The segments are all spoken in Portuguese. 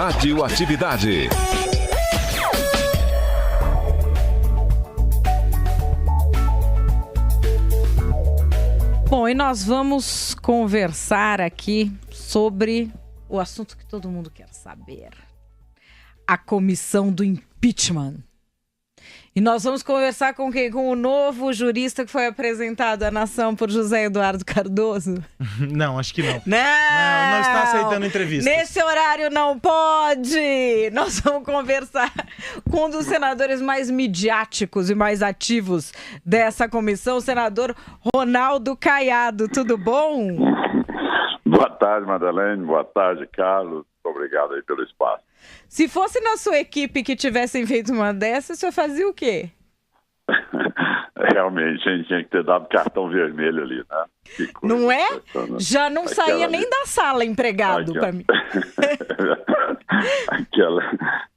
Radioatividade. Bom, e nós vamos conversar aqui sobre o assunto que todo mundo quer saber. A comissão do impeachment. E nós vamos conversar com quem? Com o novo jurista que foi apresentado à nação por José Eduardo Cardoso? Não, acho que não. Não está aceitando entrevistas. Nesse horário não pode! Nós vamos conversar com um dos senadores mais midiáticos e mais ativos dessa comissão, o senador Ronaldo Caiado. Tudo bom? Boa tarde, Madeleine. Boa tarde, Carlos. Obrigado aí pelo espaço. Se fosse na sua equipe que tivessem feito uma dessas, o senhor fazia o quê? Realmente, a gente tinha que ter dado cartão vermelho ali, né? Não é? Já não saía nem da sala empregado para mim.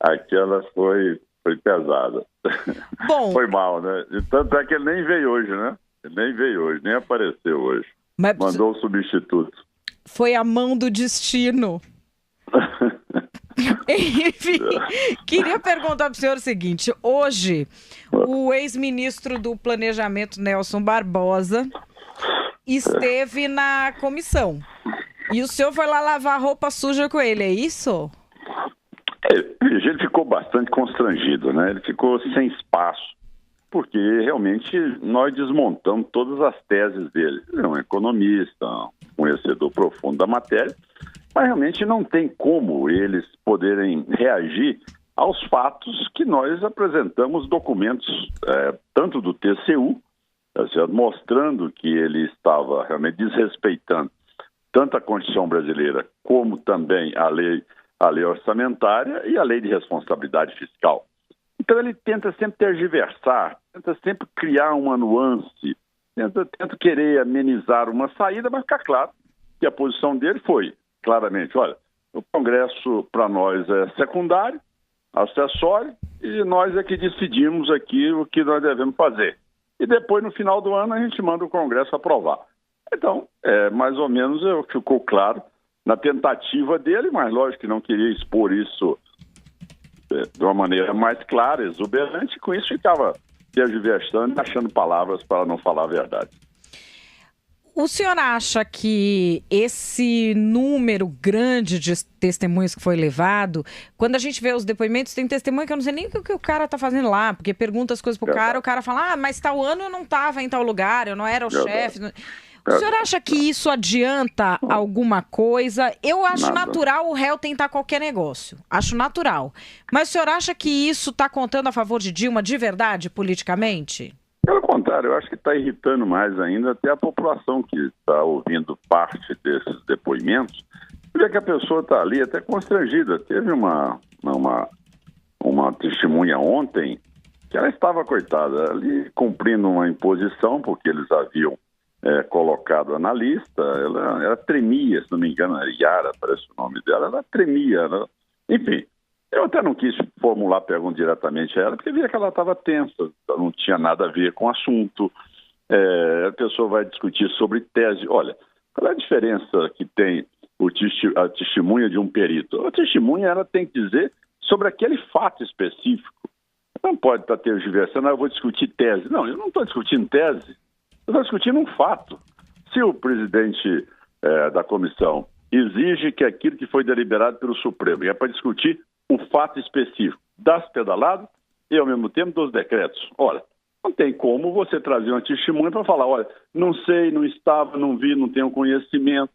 Aquela foi pesada. Bom, foi mal, né? E tanto é que ele nem veio hoje, né? Ele nem veio hoje, nem apareceu hoje. Mas mandou o substituto. Foi a mão do destino. Enfim, queria perguntar para o senhor o seguinte: hoje, o ex-ministro do Planejamento, Nelson Barbosa, esteve na comissão. E o senhor foi lá lavar roupa suja com ele, é isso? Ele ficou bastante constrangido, né? Ele ficou sem espaço, porque realmente nós desmontamos todas as teses dele. Ele é um economista, um conhecedor profundo da matéria, mas realmente não tem como eles poderem reagir aos fatos que nós apresentamos documentos, tanto do TCU, mostrando que ele estava realmente desrespeitando tanto a Constituição brasileira como também a lei orçamentária e a lei de responsabilidade fiscal. Então ele tenta sempre tergiversar, tenta sempre criar uma nuance, tenta querer amenizar uma saída, mas fica claro que a posição dele foi claramente: olha, o Congresso para nós é secundário, acessório, e nós é que decidimos aqui o que nós devemos fazer. E depois, no final do ano, a gente manda o Congresso aprovar. Então, mais ou menos ficou claro na tentativa dele, mas lógico que não queria expor isso de uma maneira mais clara, exuberante, e com isso ficava tergiversando e achando palavras para não falar a verdade. O senhor acha que esse número grande de testemunhas que foi levado, quando a gente vê os depoimentos, tem testemunha que eu não sei nem o que o cara tá fazendo lá, porque pergunta as coisas pro cara, o cara fala: mas tal ano eu não tava em tal lugar, eu não era o chefe. O senhor acha que isso adianta alguma coisa? Eu acho natural o réu tentar qualquer negócio. Acho natural. Mas o senhor acha que isso está contando a favor de Dilma de verdade, politicamente? Pelo contrário, eu acho que está irritando mais ainda até a população que está ouvindo parte desses depoimentos. Porque que a pessoa está ali até constrangida. Teve uma testemunha ontem que ela estava, coitada, ali cumprindo uma imposição, porque eles haviam colocado na lista. Ela tremia, se não me engano, Yara, parece o nome dela, ela tremia. Enfim, eu até não quis formular pergunta diretamente a ela, porque via que ela estava tensa, não tinha nada a ver com o assunto. A pessoa vai discutir sobre tese. Olha, qual é a diferença que tem a testemunha de um perito? A testemunha, ela tem que dizer sobre aquele fato específico. Não pode estar tergiversando: eu vou discutir tese. Não, eu não estou discutindo tese. Eu estou discutindo um fato. Se o presidente da comissão exige que aquilo que foi deliberado pelo Supremo é para discutir o fato específico das pedaladas e, ao mesmo tempo, dos decretos. Olha, não tem como você trazer uma testemunha para falar: olha, não sei, não estava, não vi, não tenho conhecimento,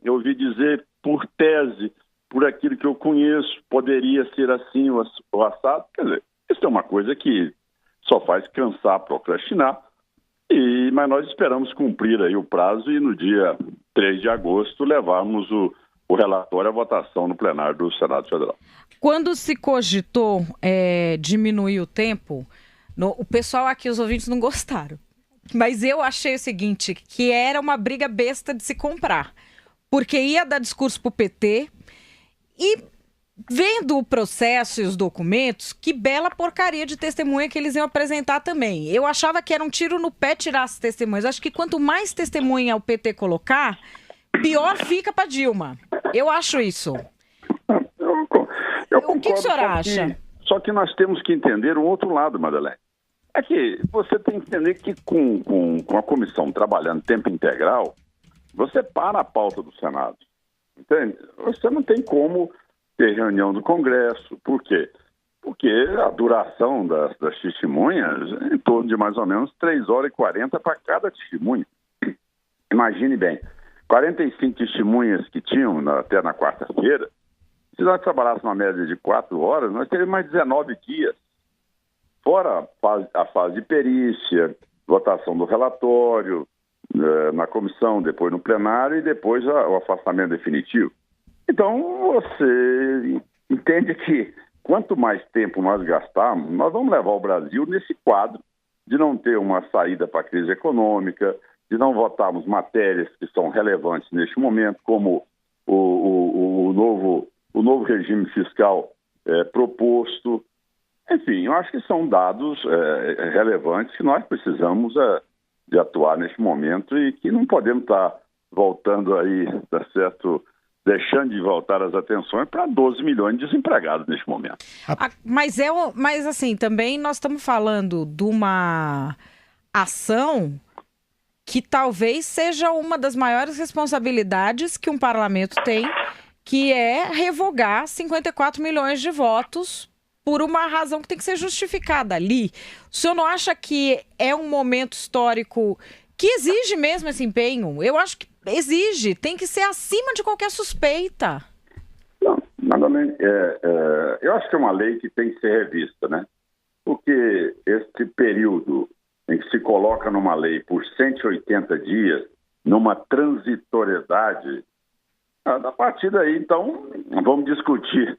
eu ouvi dizer por tese, por aquilo que eu conheço, poderia ser assim o assado. Quer dizer, isso é uma coisa que só faz cansar, procrastinar. Mas nós esperamos cumprir aí o prazo e no dia 3 de agosto levarmos o relatório à votação no plenário do Senado Federal. Quando se cogitou diminuir o tempo, o pessoal aqui, os ouvintes, não gostaram. Mas eu achei o seguinte, que era uma briga besta de se comprar. Porque ia dar discurso pro PT e, vendo o processo e os documentos, que bela porcaria de testemunha que eles iam apresentar também. Eu achava que era um tiro no pé tirar as testemunhas. Acho que quanto mais testemunha o PT colocar, pior fica para Dilma. Eu acho isso. O que o senhor acha? Só que nós temos que entender um outro lado, Madeleine. É que você tem que entender que com a comissão trabalhando tempo integral, você para a pauta do Senado. Entende? Você não tem como ter reunião do Congresso. Por quê? Porque a duração das testemunhas é em torno de mais ou menos 3 horas e 40 para cada testemunha. Imagine bem, 45 testemunhas que tinham até na quarta-feira, se nós trabalhássemos uma média de 4 horas, nós teríamos mais 19 dias. Fora a fase de perícia, votação do relatório, na comissão, depois no plenário e depois o afastamento definitivo. Então, você entende que quanto mais tempo nós gastarmos, nós vamos levar o Brasil nesse quadro de não ter uma saída para a crise econômica, de não votarmos matérias que são relevantes neste momento, como o novo regime fiscal proposto. Enfim, eu acho que são dados relevantes que nós precisamos de atuar neste momento e que não podemos estar voltando aí, tá certo, deixando de voltar as atenções para 12 milhões de desempregados neste momento. Mas assim, também nós estamos falando de uma ação que talvez seja uma das maiores responsabilidades que um parlamento tem, que é revogar 54 milhões de votos por uma razão que tem que ser justificada ali. O senhor não acha que é um momento histórico que exige mesmo esse empenho? Eu acho que exige, tem que ser acima de qualquer suspeita. Não, eu acho que é uma lei que tem que ser revista, né? Porque esse período em que se coloca numa lei por 180 dias, numa transitoriedade, a partir daí, então, vamos discutir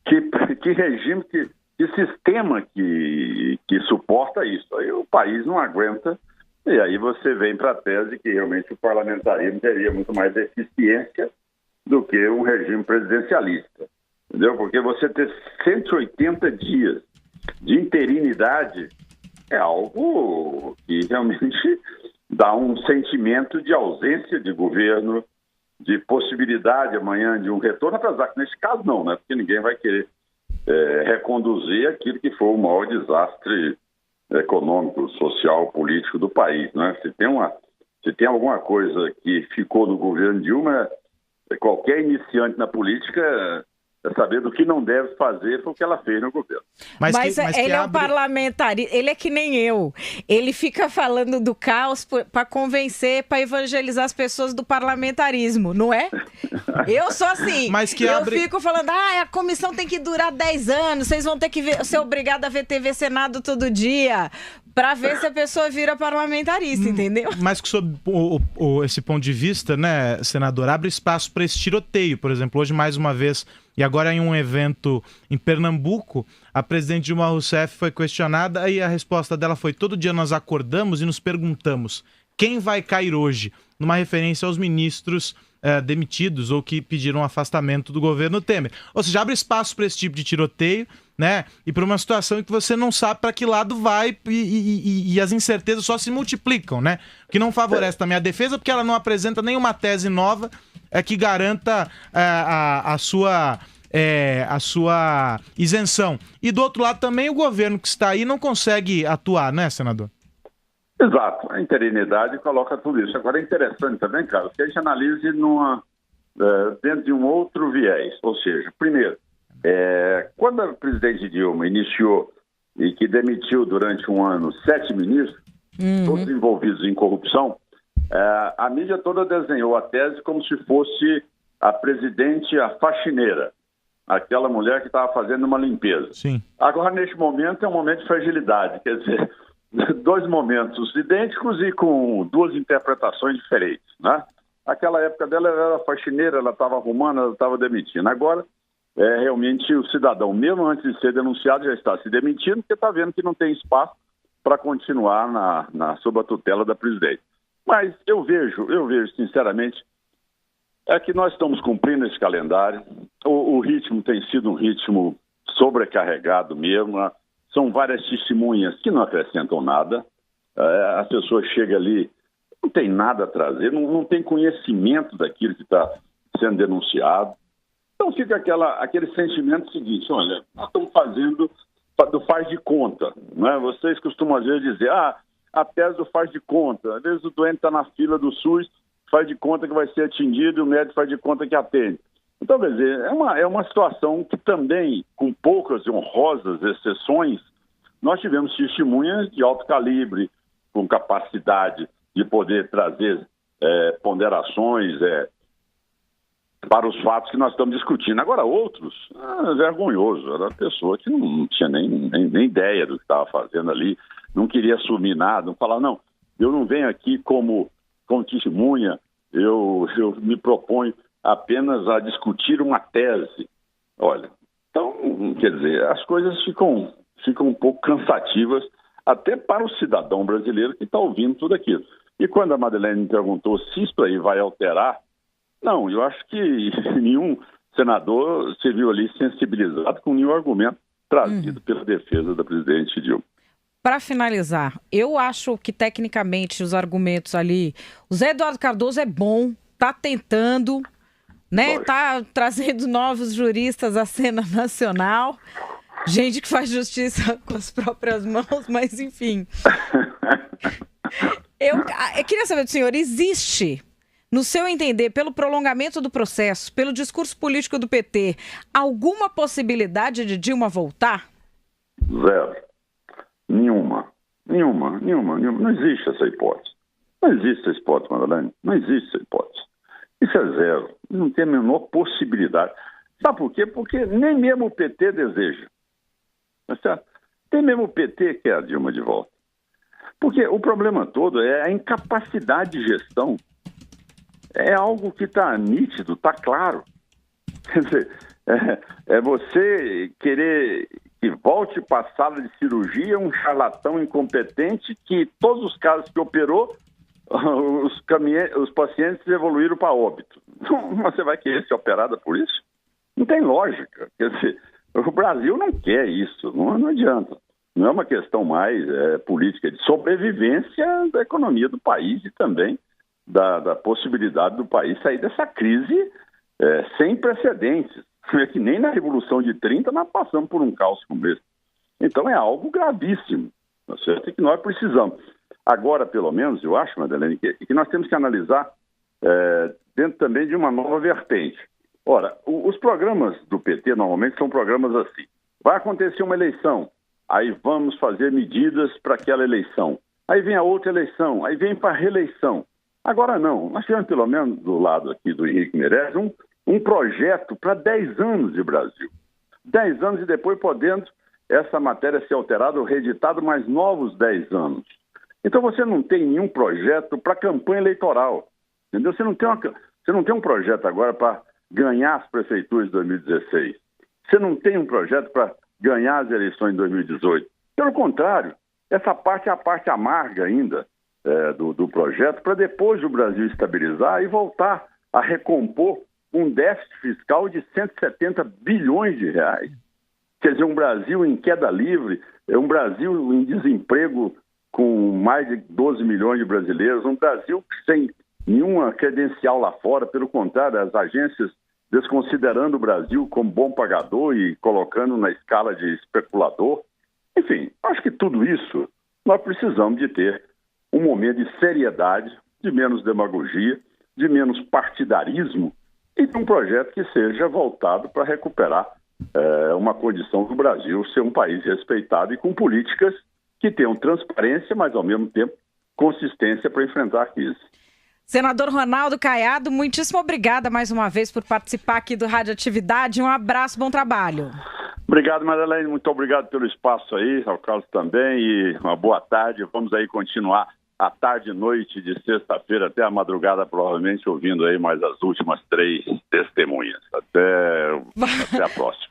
que regime, que sistema que suporta isso. Aí o país não aguenta, e aí você vem para a tese que realmente o parlamentarismo teria muito mais eficiência do que um regime presidencialista. Entendeu? Porque você ter 180 dias de interinidade é algo que realmente dá um sentimento de ausência de governo, de possibilidade amanhã de um retorno, apesar que nesse caso não, né? Porque ninguém vai querer reconduzir aquilo que foi o maior desastre econômico, social, político do país, né? Se tem alguma coisa que ficou no governo Dilma, qualquer iniciante na política saber do que não deve fazer foi o que ela fez no governo. Mas ele é um parlamentarista, ele é que nem eu. Ele fica falando do caos para convencer, para evangelizar as pessoas do parlamentarismo, não é? Eu sou assim. Fico falando, a comissão tem que durar 10 anos, vocês vão ter que ser obrigados a ver TV Senado todo dia, para ver se a pessoa vira parlamentarista, entendeu? Mas que sob esse ponto de vista, né, senador, abre espaço para esse tiroteio. Por exemplo, hoje mais uma vez, e agora em um evento em Pernambuco, a presidente Dilma Rousseff foi questionada e a resposta dela foi: todo dia nós acordamos e nos perguntamos quem vai cair hoje, numa referência aos ministros demitidos ou que pediram afastamento do governo Temer. Ou seja, abre espaço para esse tipo de tiroteio, né? E para uma situação em que você não sabe para que lado vai e as incertezas só se multiplicam, né? O que não favorece também a defesa, porque ela não apresenta nenhuma tese nova que garanta a sua isenção. E do outro lado também o governo que está aí não consegue atuar, né, senador? Exato, a interinidade coloca tudo isso. Agora é interessante também, Carlos, que a gente analise dentro de um outro viés. Ou seja, primeiro, quando a presidente Dilma iniciou e que demitiu durante um ano 7 ministros, todos envolvidos em corrupção, a mídia toda desenhou a tese como se fosse a presidente a faxineira, aquela mulher que estava fazendo uma limpeza. Sim. Agora, neste momento, é um momento de fragilidade, quer dizer, 2 momentos idênticos e com 2 interpretações diferentes, né? Aquela época dela era faxineira, ela estava arrumando, ela estava demitindo. Agora, realmente o cidadão, mesmo antes de ser denunciado, já está se demitindo, porque está vendo que não tem espaço para continuar sob a tutela da presidente. Mas eu vejo sinceramente, que nós estamos cumprindo esse calendário. O ritmo tem sido um ritmo sobrecarregado mesmo, né? São várias testemunhas que não acrescentam nada. A pessoa chega ali, não tem nada a trazer, não tem conhecimento daquilo que está sendo denunciado. Então Então fica aquele sentimento seguinte, olha, nós estamos fazendo do faz de conta, né? Vocês costumam às vezes dizer, a tese do faz de conta, às vezes o doente está na fila do SUS, faz de conta que vai ser atendido e o médico faz de conta que atende. Então, quer dizer, é uma situação que também, com poucas e honrosas exceções, nós tivemos testemunhas de alto calibre, com capacidade de poder trazer ponderações para os fatos que nós estamos discutindo. Agora, outros, vergonhoso, era uma pessoa que não tinha nem ideia do que estava fazendo ali, não queria assumir nada, não falava, não, eu não venho aqui como testemunha, eu me proponho apenas a discutir uma tese. Olha, então, quer dizer, as coisas ficam um pouco cansativas até para o cidadão brasileiro que está ouvindo tudo aquilo. E quando a Madeleine me perguntou se isso aí vai alterar, não, eu acho que nenhum senador se viu ali sensibilizado com nenhum argumento trazido pela defesa da presidente Dilma. Para finalizar, eu acho que tecnicamente os argumentos ali, o Zé Eduardo Cardoso é bom, está tentando, né? Está trazendo novos juristas à cena nacional, gente que faz justiça com as próprias mãos, mas enfim. Eu queria saber do senhor, existe, no seu entender, pelo prolongamento do processo, pelo discurso político do PT, alguma possibilidade de Dilma voltar? Zero. Nenhuma. Não existe essa hipótese. Não existe essa hipótese, Madeleine. Não existe essa hipótese. Isso é zero. Não tem a menor possibilidade. Sabe por quê? Porque nem mesmo o PT deseja. Tá certo? Nem mesmo o PT quer a Dilma de volta. Porque o problema todo é a incapacidade de gestão. É algo que está nítido, está claro. Quer dizer, é você querer que volte para a sala de cirurgia um charlatão incompetente que todos os casos que operou, os pacientes evoluíram para óbito. Mas você vai querer ser operada por isso? Não tem lógica. Quer dizer, o Brasil não quer isso, não adianta. Não é uma questão mais política de sobrevivência da economia do país e também da possibilidade do país sair dessa crise sem precedentes. É que nem na Revolução de 30 nós passamos por um caos como esse. Então é algo gravíssimo, tá certo? E que nós precisamos. Agora, pelo menos, eu acho, Madeleine, que nós temos que analisar dentro também de uma nova vertente. Ora, os programas do PT normalmente são programas assim. Vai acontecer uma eleição, aí vamos fazer medidas para aquela eleição. Aí vem a outra eleição, aí vem para a reeleição. Agora não, nós tivemos pelo menos do lado aqui do Henrique Meirelles um projeto para 10 anos de Brasil. 10 anos e depois podendo essa matéria ser alterada ou reeditada mais novos 10 anos. Então você não tem nenhum projeto para campanha eleitoral. Entendeu? Você não tem um projeto agora para ganhar as prefeituras de 2016. Você não tem um projeto para ganhar as eleições de 2018. Pelo contrário, essa parte é a parte amarga ainda do projeto para depois o Brasil estabilizar e voltar a recompor um déficit fiscal de 170 bilhões de reais. Quer dizer, um Brasil em queda livre, um Brasil em desemprego com mais de 12 milhões de brasileiros, um Brasil sem nenhuma credencial lá fora, pelo contrário, as agências desconsiderando o Brasil como bom pagador e colocando na escala de especulador. Enfim, acho que tudo isso nós precisamos de ter um momento de seriedade, de menos demagogia, de menos partidarismo e de um projeto que seja voltado para recuperar uma condição do Brasil ser um país respeitado e com políticas que tenham transparência, mas ao mesmo tempo consistência para enfrentar a crise. Senador Ronaldo Caiado, muitíssimo obrigada mais uma vez por participar aqui do Radioatividade. Um abraço, bom trabalho. Obrigado, Madeleine. Muito obrigado pelo espaço aí, ao Carlos também, e uma boa tarde. Vamos aí continuar à tarde e noite de sexta-feira até a madrugada, provavelmente ouvindo aí mais as últimas 3 testemunhas. Até a próxima.